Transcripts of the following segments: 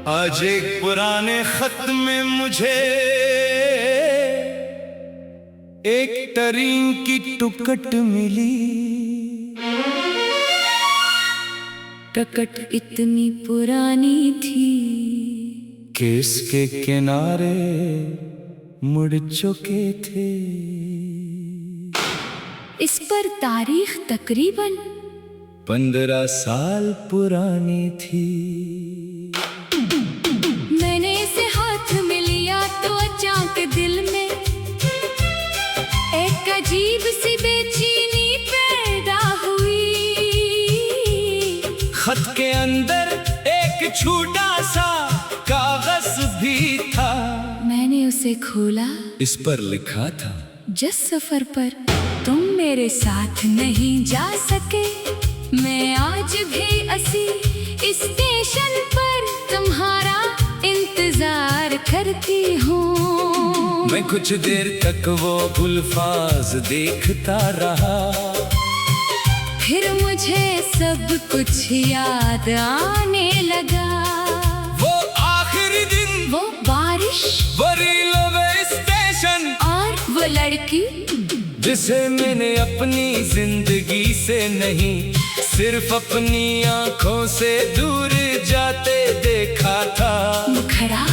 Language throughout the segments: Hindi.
आज एक पुराने खत में मुझे एक ट्रेन की टिकट मिली। टिकट इतनी पुरानी थी कि इसके किनारे मुड़ चुके थे। इस पर तारीख तकरीबन 15 साल पुरानी थी। मैंने इसे हाथ में लिया तो अचानक दिल में एक अजीब सी बेचैनी पैदा हुई। खत के अंदर एक छोटा सा कागज भी था। मैंने उसे खोला, इस पर लिखा था, जिस सफर पर तुम मेरे साथ नहीं जा सके, मैं आज भी असी स्टेशन पर तुम्हारा इंतजार करती हूँ। मैं कुछ देर तक वो गुलफाज देखता रहा। फिर मुझे सब कुछ याद आने लगा। वो आखिरी दिन, वो बारिश, वो रेलवे स्टेशन और वो लड़की जिसे मैंने अपनी जिंदगी से नहीं, सिर्फ अपनी आंखों से दूर जाते देखा था। मुखरा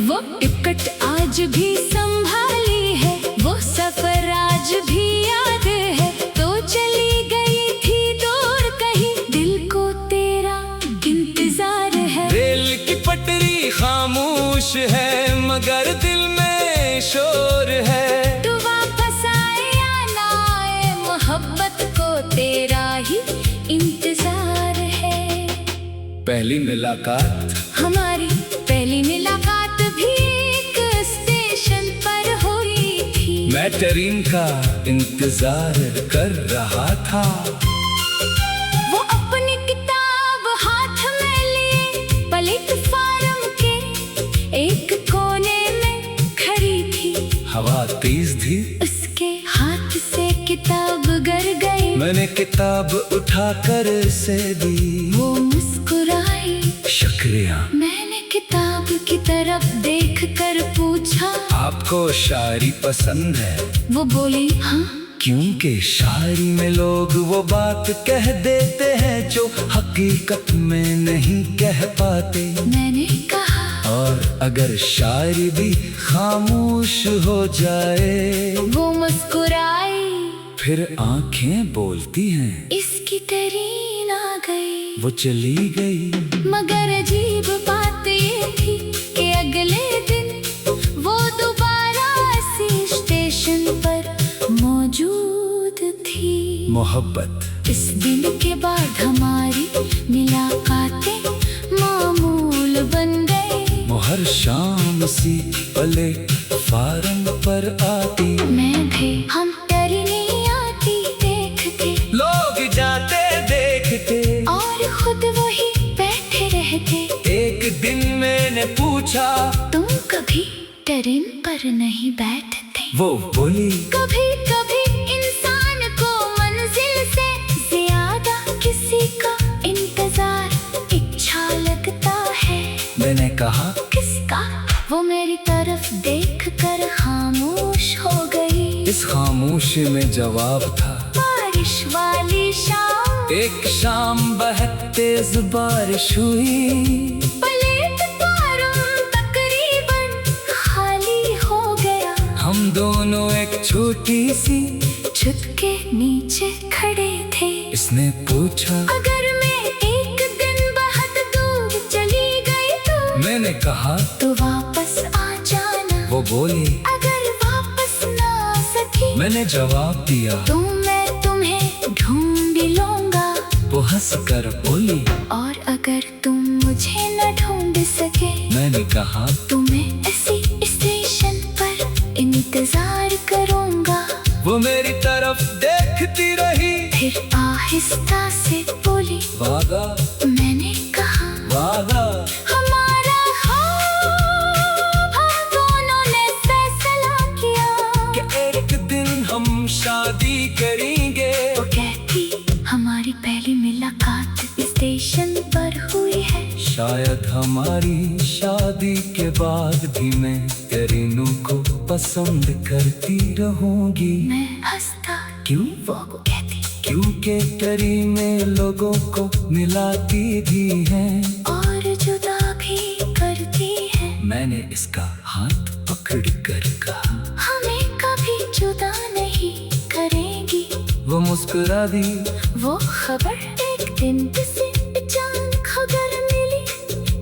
वो टिकट आज भी संभाली है, वो सफर आज भी याद है। तो चली गई थी दूर कहीं, दिल को तेरा इंतजार है। रेल की पटरी खामोश है मगर दिल में शोर है। तू वापस आए या ना आए, मोहब्बत को तेरा ही इंतजार है। पहली मुलाकात, हमारी पहली मुलाकात भी एक स्टेशन पर हुई थी। मैं ट्रेन का इंतजार कर रहा था। वो अपनी किताब हाथ में लिए प्लेटफार्म के एक कोने में खड़ी थी। हवा तेज थी, उसके हाथ से किताब गिर गई। मैंने किताब उठाकर उसे दी। वो मुस्कुराई, शुक्रिया। मैंने किताब की तरफ देखकर पूछा, आपको शायरी पसंद है? वो बोली हाँ। क्योंकि शायरी में लोग वो बात कह देते हैं जो हकीकत में नहीं कह पाते। मैंने कहा, और अगर शायरी भी खामोश हो जाए, वो मुस्कुराई, फिर आंखें बोलती हैं। इसकी ट्रेन आ गई। वो चली गई। मगर अजीब बात ये थी कि अगले दिन वो दोबारा इसी स्टेशन पर मौजूद थी। मोहब्बत। इस दिन के बाद हमारी मुलाकातें मामूल बन गई। वो हर शाम सी प्लेटफार्म पर आती। मैं भी, हम ट्रेनें आती देखते, लोग जाते देखते, और खुद वही बैठे रहते। एक दिन मैंने पूछा, तुम कभी ट्रेन पर नहीं बैठते? वो बोली, कभी कभी इंसान को मंजिल से ज्यादा किसी का इंतजार अच्छा लगता है। मैंने कहा, किसका? वो मेरी तरफ देखकर खामोश हो गई। इस खामोशी में जवाब था, बारिश वाली शाम। एक शाम बहुत तेज बारिश हुई। प्लेटफार्म तकरीबन खाली हो गया। हम दोनों एक छोटी सी छत के नीचे खड़े थे। इसने पूछा, अगर मैं एक दिन बहुत दूर चली गई तो? मैंने कहा, तो वापस आ जाना। वो बोली, अगर वापस ना आ सकी, मैंने जवाब दिया, तो मैं तुम्हें ढूंढ लूंगा। वो हंस कर बोली, और अगर तुम मुझे न ढूंढ सके, मैंने कहा, तो मैं इसी स्टेशन पर इंतजार करूंगा। वो मेरी तरफ देखती रही, फिर आहिस्ता से बोली, वादा। मैंने कहा, वादा। हमारा ख्वाब, हम दोनों ने फैसला किया कि एक दिन हम शादी करेंगे। वो कहती, हमारी पहली मुलाकात स्टेशन पर हुई है। शायद हमारी शादी के बाद भी मैं करीनू को पसंद करती रहूंगी। मैं हंसता क्यों? वो कहती क्योंकि करीने लोगों को मिलाती भी हैं और जुदा भी करती है। मैंने इसका हाथ पकड़ कर कहा, हमें कभी जुदा नहीं करेगी। वो मुस्कुरा दी। वो खबर एक दिन किसी अचानक खबर मिली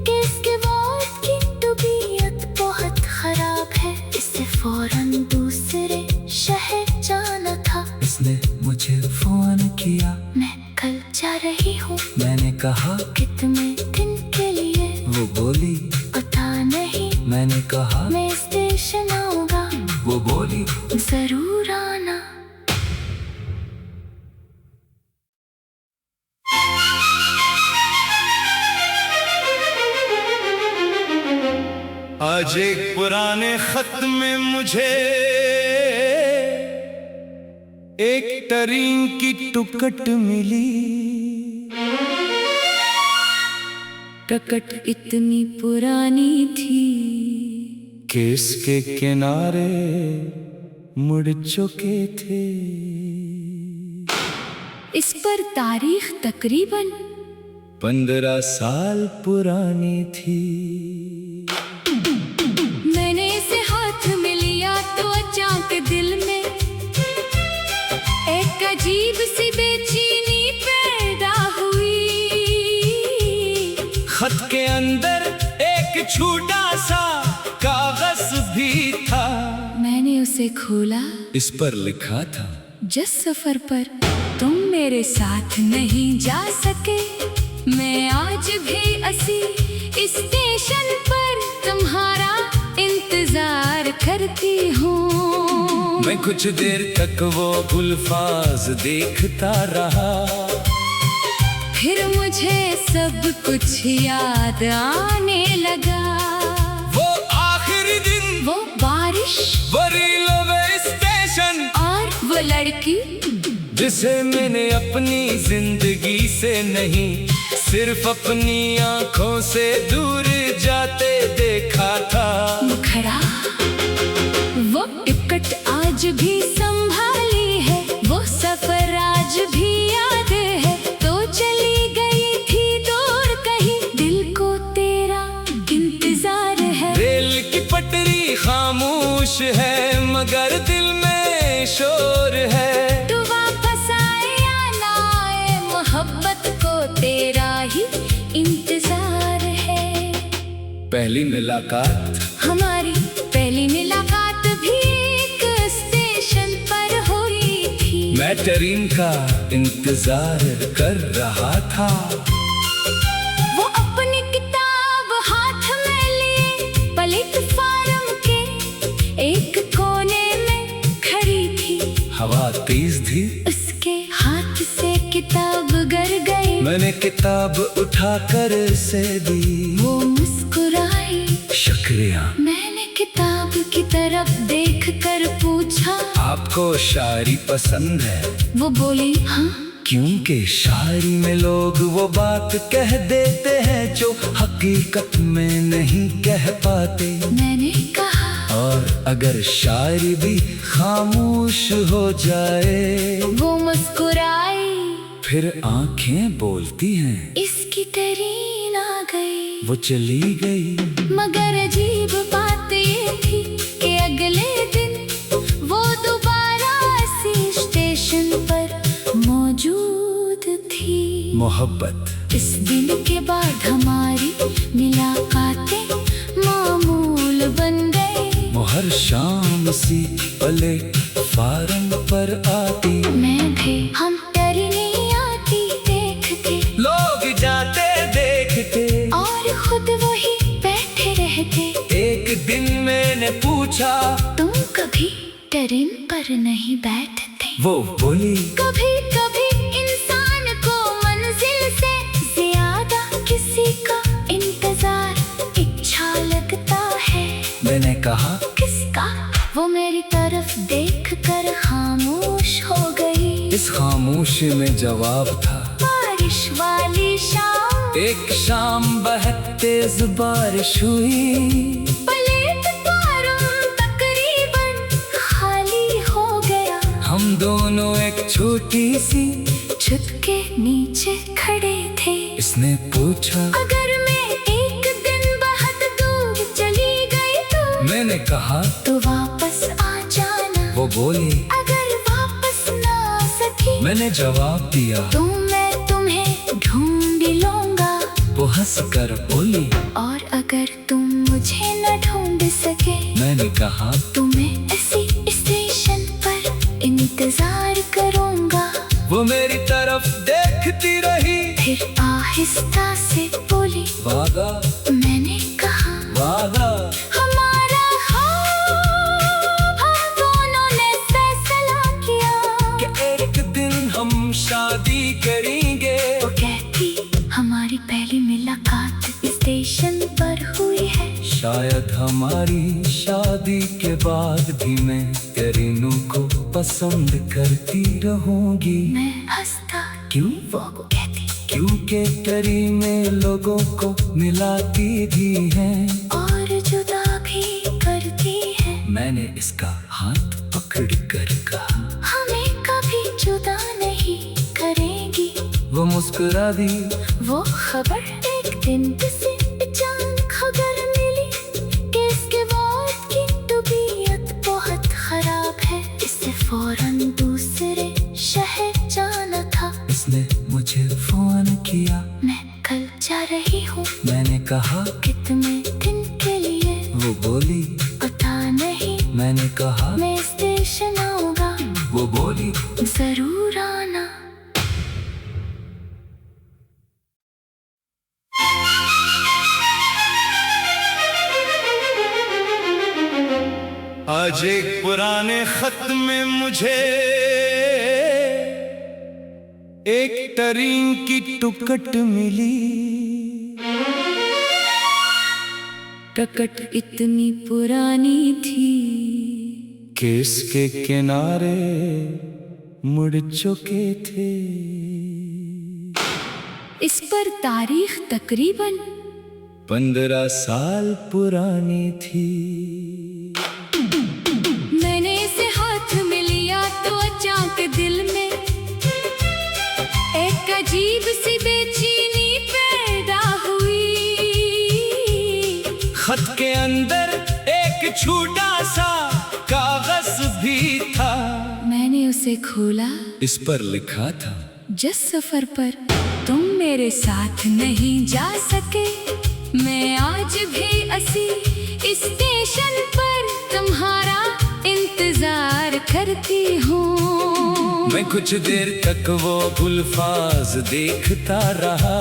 कि इसके बाद की तबीयत बहुत खराब है। इसे फौरन दूसरे शहर जाना था। इसने मुझे फोन किया। मैं कल जा रही हूँ। मैंने कहा कितने दिन के लिए? वो बोली पता नहीं। मैंने कहा मैं स्टेशन आऊंगा। वो बोली जरूर आना। आज एक पुराने खत में मुझे एक टरीन की टुकट मिली। टकट इतनी पुरानी थी कि इसके किनारे मुड़ चुके थे। इस पर तारीख तकरीबन 15 साल पुरानी थी। मैंने इसे हाथ में लिया तो अचानक दिल में एक अजीब सी बेचैनी पैदा हुई। खत के अंदर एक छोटा सा कागज भी था। मैंने उसे खोला। इस पर लिखा था, जिस सफर पर तुम मेरे साथ नहीं जा सके, मैं आज भी असी स्टेशन पर तुम्हारा इंतजार करती हूँ। मैं कुछ देर तक वो गुलफाज देखता रहा। फिर मुझे सब कुछ याद आने लगा। वो आखिरी दिन, वो बारिश, वो रेलवे स्टेशन और वो लड़की जिसे मैंने अपनी जिंदगी से नहीं, सिर्फ अपनी आंखों से दूर जाते देखा था। मुखड़ा वो टिकट आज भी संभाली है। वो सफर आज भी याद है। तो चली गई थी दूर कहीं, दिल को तेरा इंतजार है। रेल की पटरी खामोश है मगर दिल में शोर है। तू वापस आए या ना आए, मोहब्बत को तेरा ही इंतजार है। पहली मुलाकात, हमारी पहली मुलाकात भी एक स्टेशन पर हुई थी। मैं टरीन का इंतजार कर रहा था। वो अपनी किताब हाथ में लिए प्लेटफार्म के एक कोने में खड़ी थी। हवा तेज थी। उसके हाथ से किताब गिर गई। मैंने किताब उठाकर से दी। वो मुस्कुराई। शुक्रिया। मैंने किताब की तरफ देखकर पूछा, आपको शायरी पसंद है? वो बोली हाँ। क्योंकि शायरी में लोग वो बात कह देते हैं जो हकीकत में नहीं कह पाते। मैंने कहा और अगर शायरी भी खामोश हो जाए, वो मुस्कुराई। फिर आंखें बोलती हैं। इसकी टरीन आ गई। वो चली गई। मगर अजीब बात ये थी कि अगले दिन वो दोबारा इसी स्टेशन पर मौजूद थी। मोहब्बत। इस दिन के बाद हमारी मुलाकातें मामूल बन गई। वो हर शाम सी प्लेटफार्म पर आती। मैं भी हम टरीनी आती देखते, लोग जाते देखते, और खुद वही बैठे रहते। एक दिन मैंने पूछा, तुम कभी ट्रेन पर नहीं बैठते? वो बोली, कभी कभी इंसान को मंजिल से ज्यादा किसी का इंतजार अच्छा लगता है। मैंने कहा, किसका? वो मेरी तरफ देखकर खामोश हो गई। इस खामोशी में जवाब था, बारिश बारिश वाली शाम। एक शाम बहुत तेज बारिश हुई, प्लेट का रूम तकरीबन खाली हो गया। हम दोनों एक छोटी सी छत के नीचे खड़े थे। इसने पूछा, अगर मैं एक दिन बहुत दूर चली गई तो? मैंने कहा, तो वापस आ जाना। वो बोली, अगर वापस ना आ सकी, मैंने जवाब दिया, तो मैं तुम्हें ढूंढ लूंगा। वो हंस कर बोली, और अगर तुम मुझे न ढूंढ सके, मैंने कहा, तो मैं इसी स्टेशन पर इंतजार करूंगा। वो मेरी तरफ देखती रही, फिर आहिस्ता से बोली, वादा। मैंने कहा, वादा। हमारा ख्वाब, हम दोनों ने फैसला किया कि एक दिन हम शादी करेंगे। वो कहती, हमारी पहली मुलाकात स्टेशन पर हुई है। शायद हमारी शादी के बाद भी मैं करीनू को पसंद करती रहूंगी। मैं हंसता, क्यों? वो कहती, क्योंकि करी में लोगों को मिलाती भी है और जुदा भी करती है। मैंने इसका हाथ पकड़ कर कहा, हमें कभी जुदा नहीं करेगी। वो मुस्कुरा दी। वो खबर एक दिन से अचानक खबर मिली कि इसके बाद की तबीयत बहुत खराब है। इसे फौरन दूसरे शहर जाना था। इसने मुझे फोन किया। मैं कल जा रही हूँ। मैंने कहा, कितने दिन के लिए? वो बोली, पता नहीं। मैंने कहा, मैं स्टेशन आऊंगा। वो बोली, जरूर आना। आज एक पुराने खत में मुझे एक ट्रेन की टिकट मिली। टिकट इतनी पुरानी थी कि इसके किनारे मुड़ चुके थे। इस पर तारीख तकरीबन 15 साल पुरानी थी। मैंने इसे हाथ में लिया तो अचानक दिल में एक अजीब सी बेचैनी पैदा हुई। खत के अंदर एक छोटा सा कागज भी था। मैंने उसे खोला। इस पर लिखा था, जिस सफर पर तुम मेरे साथ नहीं जा सके, मैं आज भी इसी स्टेशन पर तुम्हारा इंतजार करती हूँ। मैं कुछ देर तक वो गुलफाज देखता रहा।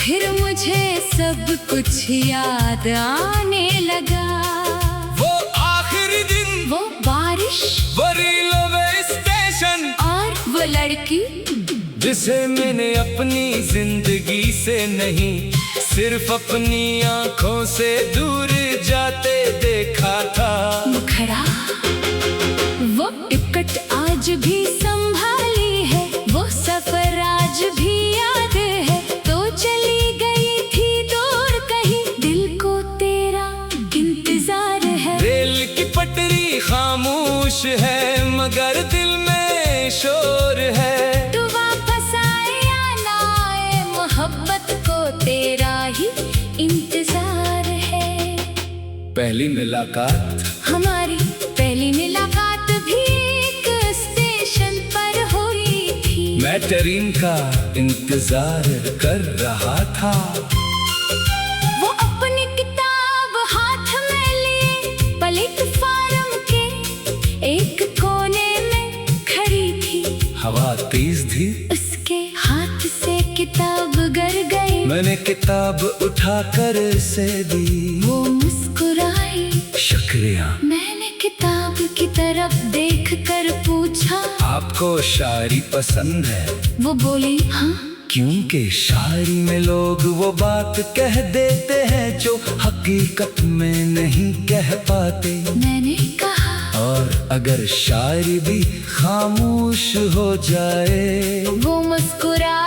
फिर मुझे सब कुछ याद आने लगा। वो आखिरी दिन, वो बारिश, वो रेलवे स्टेशन, और वो लड़की जिसे मैंने अपनी जिंदगी से नहीं, सिर्फ अपनी आंखों से दूर जाते देखा था। मुखड़ा, वो टिकट आज भी संभाली है। वो सफर आज भी याद है। तो चली गई थी दूर कहीं, दिल को तेरा इंतजार है। रेल की पटरी खामोश है, मगर दिल में शोर है। तू वापस आए या ना आए, मोहब्बत को तेरा ही इंतजार है। पहली मुलाकात, हमारी पहली मुलाकात भी एक स्टेशन पर हुई थी। मैं ट्रेन का इंतजार कर रहा था। वो अपनी किताब हाथ में लिए प्लेटफार्म के एक कोने में खड़ी थी। हवा तेज थी, उसके हाथ से किताब गिर गई। मैंने किताब उठाकर से दी। वो मुस्कुराई। शुक्रिया। मैंने किताब की तरफ देखकर पूछा, आपको शायरी पसंद है? वो बोली, हाँ। क्योंकि शायरी में लोग वो बात कह देते हैं जो हकीकत में नहीं कह पाते। मैंने कहा, और अगर शायरी भी खामोश हो जाए। वो मुस्कुरा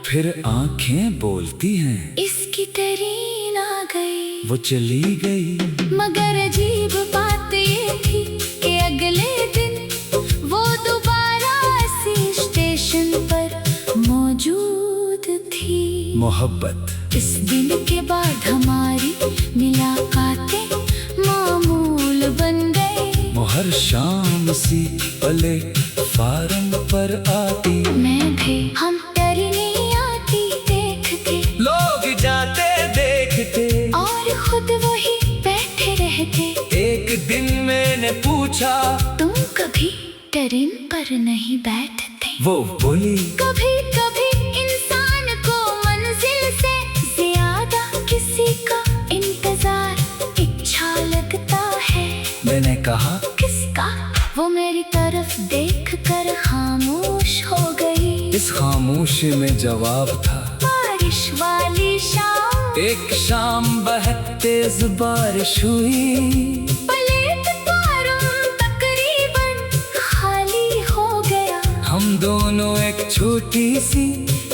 फिर आंखें बोलती हैं, इसकी ट्रेन आ गई। वो चली गई। मगर अजीब बात ये थी कि अगले दिन वो दोबारा इसी स्टेशन पर मौजूद थी। मोहब्बत। इस दिन के बाद हमारी मुलाकातें मामूल बन गई। वो हर शाम सी प्लेटफार्म पर आती। मैं भी हम डरी नहीं आती देखते, लोग जाते देखते और खुद वही बैठे रहते। एक दिन मैंने पूछा, तुम कभी ट्रेन पर नहीं बैठते? वो बोली, कभी कभी इंसान को मंजिल से ज्यादा किसी का इंतजार अच्छा लगता है। मैंने कहा, किसका? वो मेरी तरफ देखकर खामोश हो गई। इस खामोशी में जवाब था, बारिश वाली शाम। एक शाम बहुत तेज बारिश हुई। प्लेटफार्म तकरीबन खाली हो गया। हम दोनों एक छोटी सी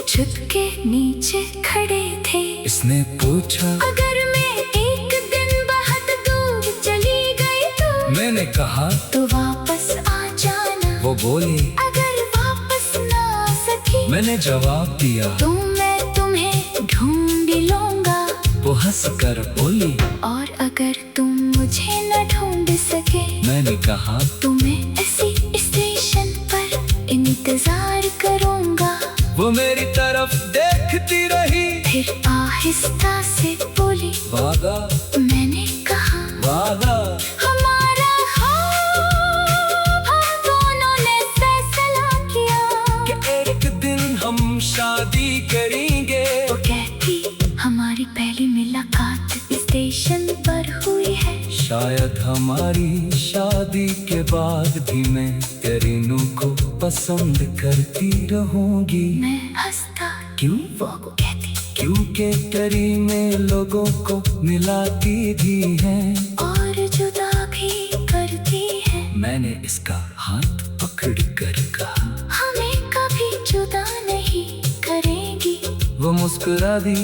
छत के नीचे खड़े थे। इसने पूछा, अगर मैं एक दिन बहुत दूर चली गई तो? मैंने कहा, तो वापस आ जाना। वो बोली। अगर वापस ना आ सकी, मैंने जवाब दिया, तो मैं तुम्हें ढूंढ लूंगा। वो हंस कर बोली। और अगर तुम मुझे न ढूंढ सके, मैंने कहा, तो मैं इसी स्टेशन पर इंतजार करूंगा। वो मेरी तरफ देखती रही। फिर आहिस्ता से बोली, वादा। मैंने कहा, वादा। हमारा ख्वाब, हम दोनों ने फैसला किया कि एक दिन हम शादी करेंगे। वो कहती, हमारी पहली मुलाकात स्टेशन पर हुई है। शायद हमारी शादी के बाद भी मैं करीनू को पसंद करती रहूंगी। मैं हंसता, क्यों? वो कहती, क्योंकि करीने लोगों को मिलाती भी हैं और जुदा भी करती है। मैंने इसका हाथ पकड़ कर कहा, हमें कभी जुदा नहीं करेगी। वो मुस्कुरा दी।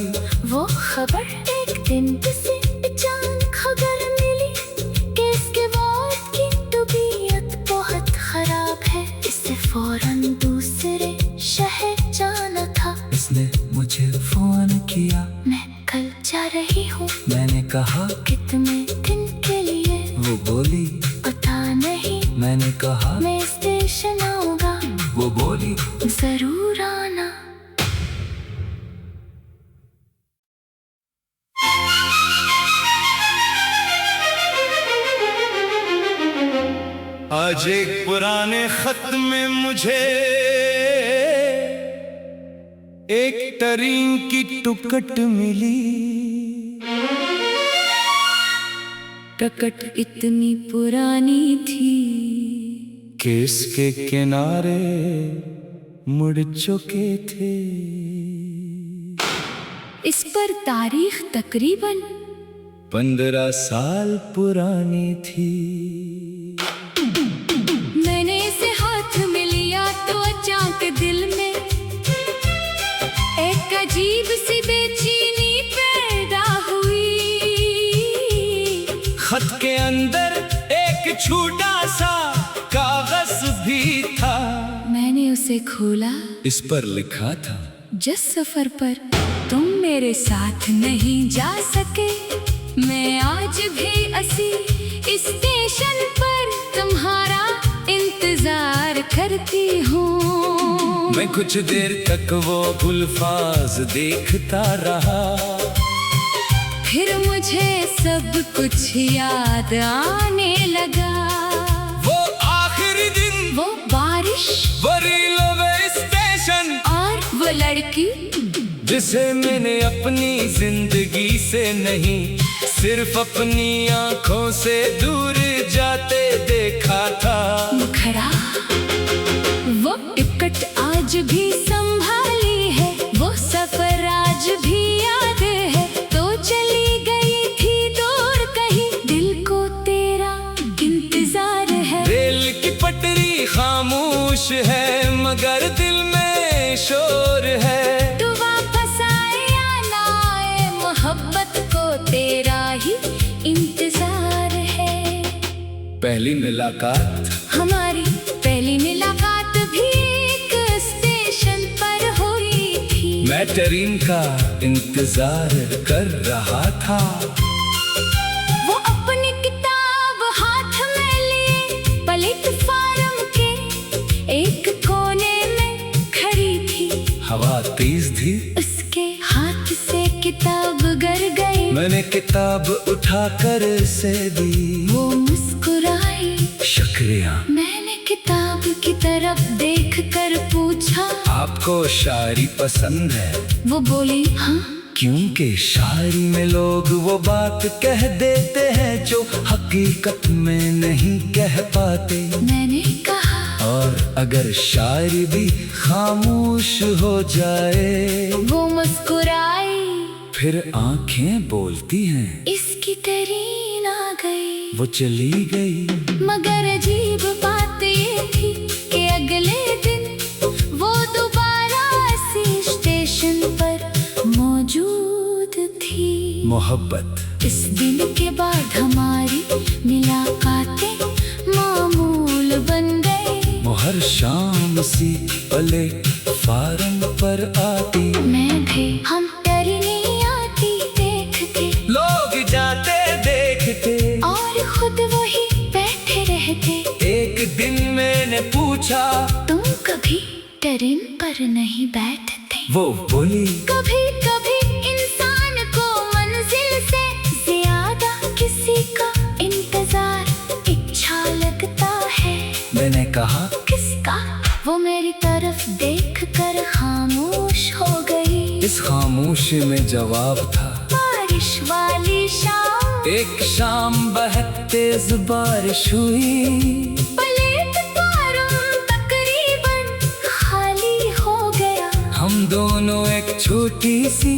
वो खबर एक दिन से अचानक खबर मिली कि इसके बाद की तबीयत बहुत खराब है। इसे फौरन दूसरे शहर जाना था। इसने मुझे फोन किया। मैं कल जा रही हूँ। मैंने कहा, कितने दिन के लिए? वो बोली, पता नहीं। मैंने कहा, मैं स्टेशन आऊंगा। वो बोली, जरूर आना। आज एक पुराने खत में मुझे एक ट्रेन की टिकट मिली। टिकट इतनी पुरानी थी कि इसके किनारे मुड़ चुके थे। इस पर तारीख तकरीबन 15 साल पुरानी थी। मैंने इसे हाथ में लिया तो अचानक दिल में एक अजीब सी बेचैनी पैदा हुई। खत के अंदर एक छोटा सा कागज भी था। मैंने उसे खोला। इस पर लिखा था, जिस सफर पर तुम मेरे साथ नहीं जा सके, मैं आज भी इसी स्टेशन पर तुम्हारा इंतजार करती हूँ। मैं कुछ देर तक वो गुलफाज देखता रहा। फिर मुझे सब कुछ याद आने लगा। वो आखिरी दिन, वो बारिश, वो रेलवे स्टेशन, और वो लड़की जिसे मैंने अपनी जिंदगी से नहीं, सिर्फ अपनी आंखों से दूर जाते देखा था। मुखरा, वो टिकट आज भी संभाली है, वो सफर आज भी याद है। तो चली गई थी दूर कहीं, दिल को तेरा इंतजार है। रेल की पटरी खामोश है मगर दिल में शोर है। पहली मुलाकात। हमारी पहली मुलाकात भी एक स्टेशन पर हुई थी। मैं ट्रेन का इंतजार कर रहा था। वो अपनी किताब हाथ में लिए प्लेटफार्म के एक कोने में खड़ी थी। हवा तेज थी, उसके हाथ से किताब गिर गई। मैंने किताब उठाकर से दी। वो मुस्कुराई, शुक्रिया। मैंने किताब की तरफ देखकर पूछा, आपको शायरी पसंद है? वो बोली हाँ। क्योंकि शायरी में लोग वो बात कह देते हैं जो हकीकत में नहीं कह पाते। मैंने कहा, और अगर शायरी भी खामोश हो जाए। वो मुस्कुराई, फिर आंखें बोलती हैं। इसकी तरीन आ गई। वो चली गई। मगर अजीब बात ये थी कि अगले दिन वो दोबारा इसी स्टेशन पर मौजूद थी। मोहब्बत। इस दिन के बाद हमारी मुलाकातें मामूल बन गई। वो हर शाम सी प्लेटफार्म पर आती। मैं भी, हम डरी नहीं आती देखते। लोग जाते देखते और खुद वही बैठे रहते। एक दिन मैंने पूछा, तुम कभी ट्रेन पर नहीं बैठते? वो बोली, कभी कभी इंसान को मंजिल से ज्यादा किसी का इंतजार अच्छा लगता है। मैंने कहा, किसका? वो मेरी तरफ देखकर खामोश हो गई। इस खामोशी में जवाब था, बारिश वाली शाम। एक शाम बहुत तेज बारिश हुई। प्लेटफार्म तकरीबन खाली हो गया। हम दोनों एक छोटी सी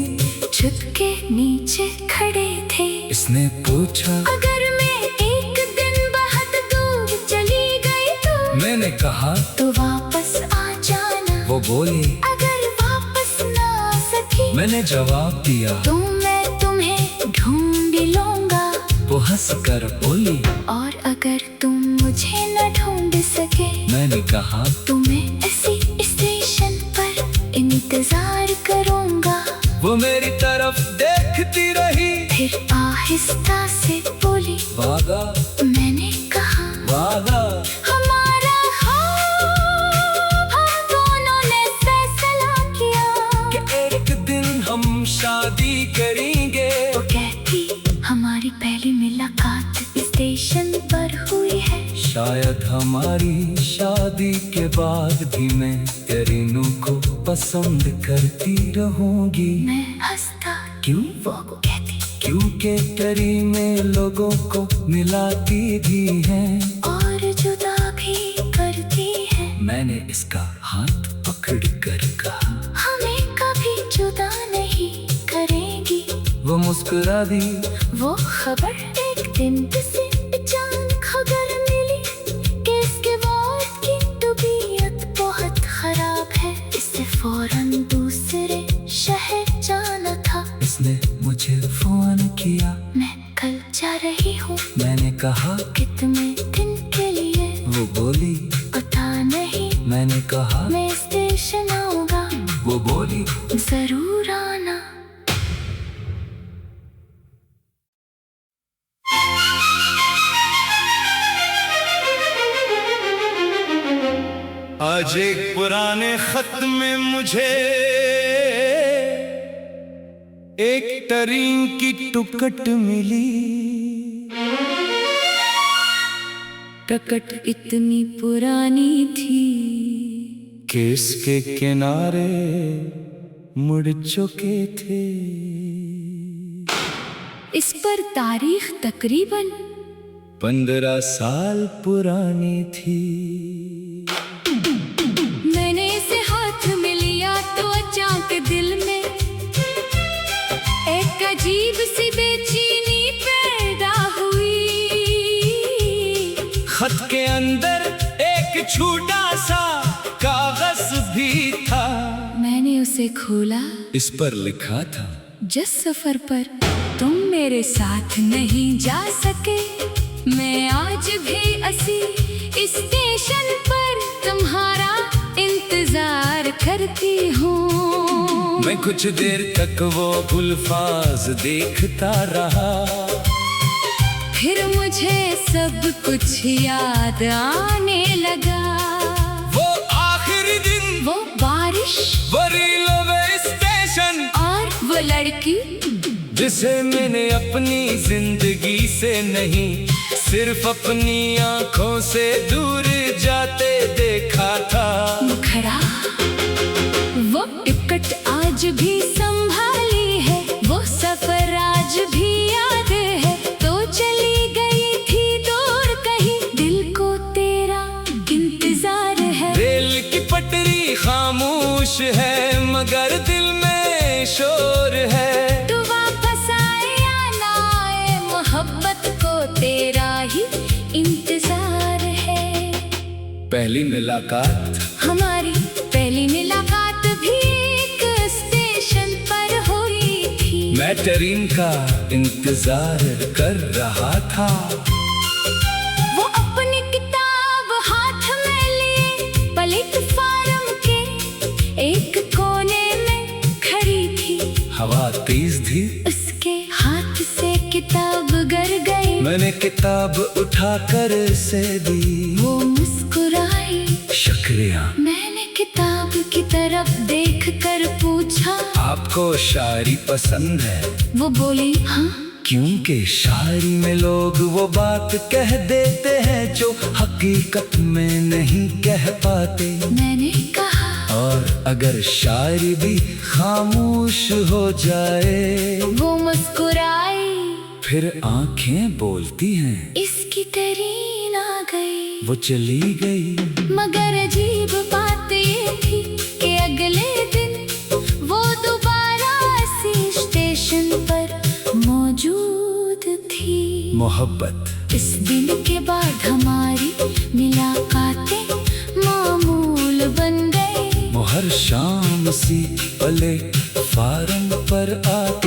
छत के नीचे खड़े थे। इसने पूछा, अगर मैं एक दिन बहुत दूर चली गई तो? मैंने कहा, तो वापस आ जाना। वो बोली, अगर वापस ना आ सकी? मैंने जवाब दिया, तो मैं तुम्हें ढूंढ लूंगा। वो हंस कर बोली, और अगर तुम मुझे न ढूंढ सके? मैंने कहा, तो मैं इसी स्टेशन पर इंतजार करूंगा। वो मेरी तरफ देखती रही। फिर आहिस्ता से बोली, वादा। मैंने कहा, वादा। हमारा ख्वाब, हम दोनों ने फैसला किया कि एक दिन हम शादी करेंगे। वो कहती, हमारी पहली मुलाकात स्टेशन पर हुई है। शायद हमारी शादी के बाद भी मैं करीनू को पसंद करती रहूंगी। मैं हंसता, क्यों? वो कहती, क्योंकि करीने लोगों को मिलाती भी हैं और जुदा भी करती है। मैंने इसका हाथ पकड़ कर कहा, हमें कभी जुदा नहीं करेगी। वो मुस्कुरा दी। वो खबर एक दिन से अचानक खबर मिली कि इसके बाद की तबीयत बहुत खराब है। इसे फौरन दूसरे शहर जाना था। इसने मुझे फोन किया। मैं कल जा रही हूँ। मैंने कहा, कितने दिन के लिए? वो बोली, पता नहीं। मैंने कहा, मैं स्टेशन आऊंगा। वो बोली, जरूर आना। आज एक पुराने खत में मुझे एक ट्रेन की टिकट मिली। टिकट इतनी पुरानी थी कि इसके किनारे मुड़ चुके थे। इस पर तारीख तकरीबन 15 साल पुरानी थी। मैंने इसे हाथ में लिया तो अचानक दिल में एक अजीब सी बेचैनी पैदा हुई। खत के अंदर एक छोटा सा कागज भी था। मैंने उसे खोला। इस पर लिखा था, जिस सफर पर तुम मेरे साथ नहीं जा सके, मैं आज भी असी स्टेशन पर तुम्हारा इंतजार करती हूँ। मैं कुछ देर तक वो गुलफाज देखता रहा, फिर मुझे सब कुछ याद आने लगा। वो आखिरी दिन, वो बारिश, वो रेलवे स्टेशन, और वो लड़की जिसे मैंने अपनी जिंदगी से नहीं, सिर्फ अपनी आंखों से दूर जाते देखा था। मुखड़ा, वो टिकट आज भी संभाली है, वो सफर आज भी याद है। तो चली गई थी दूर कहीं, दिल को तेरा इंतजार है। रेल की पटरी खामोश है, मगर दिल में शोर है। तू वापस आए या ना आए, मोहब्बत को तेरा ही इंतजार है। पहली मुलाकात, हमारी पहली मुलाकात भी एक स्टेशन पर हुई थी। मैं ट्रेन का इंतजार कर रहा था। वो अपनी किताब हाथ में लिए प्लेटफार्म के एक कोने में खड़ी थी। हवा तेज थी, उसके हाथ से किताब गिर गई। मैंने किताब उठाकर से दी। वो मुस्कुराई, शुक्रिया। मैंने किताब की तरफ देखकर पूछा, आपको शायरी पसंद है? वो बोली हाँ। क्योंकि शायरी में लोग वो बात कह देते हैं जो हकीकत में नहीं कह पाते। मैंने कहा, और अगर शायरी भी खामोश हो जाए, वो मुस्कुराई, फिर आंखें बोलती हैं। इसकी तरीन आ गई, वो चली गई। मगर अजीब बात ये थी कि अगले दिन वो दोबारा इसी स्टेशन पर मौजूद थी। मोहब्बत। इस दिन के बाद हमारी मुलाकातें मामूल बन गई। वो हर शाम सी प्लेटफार्म पर आती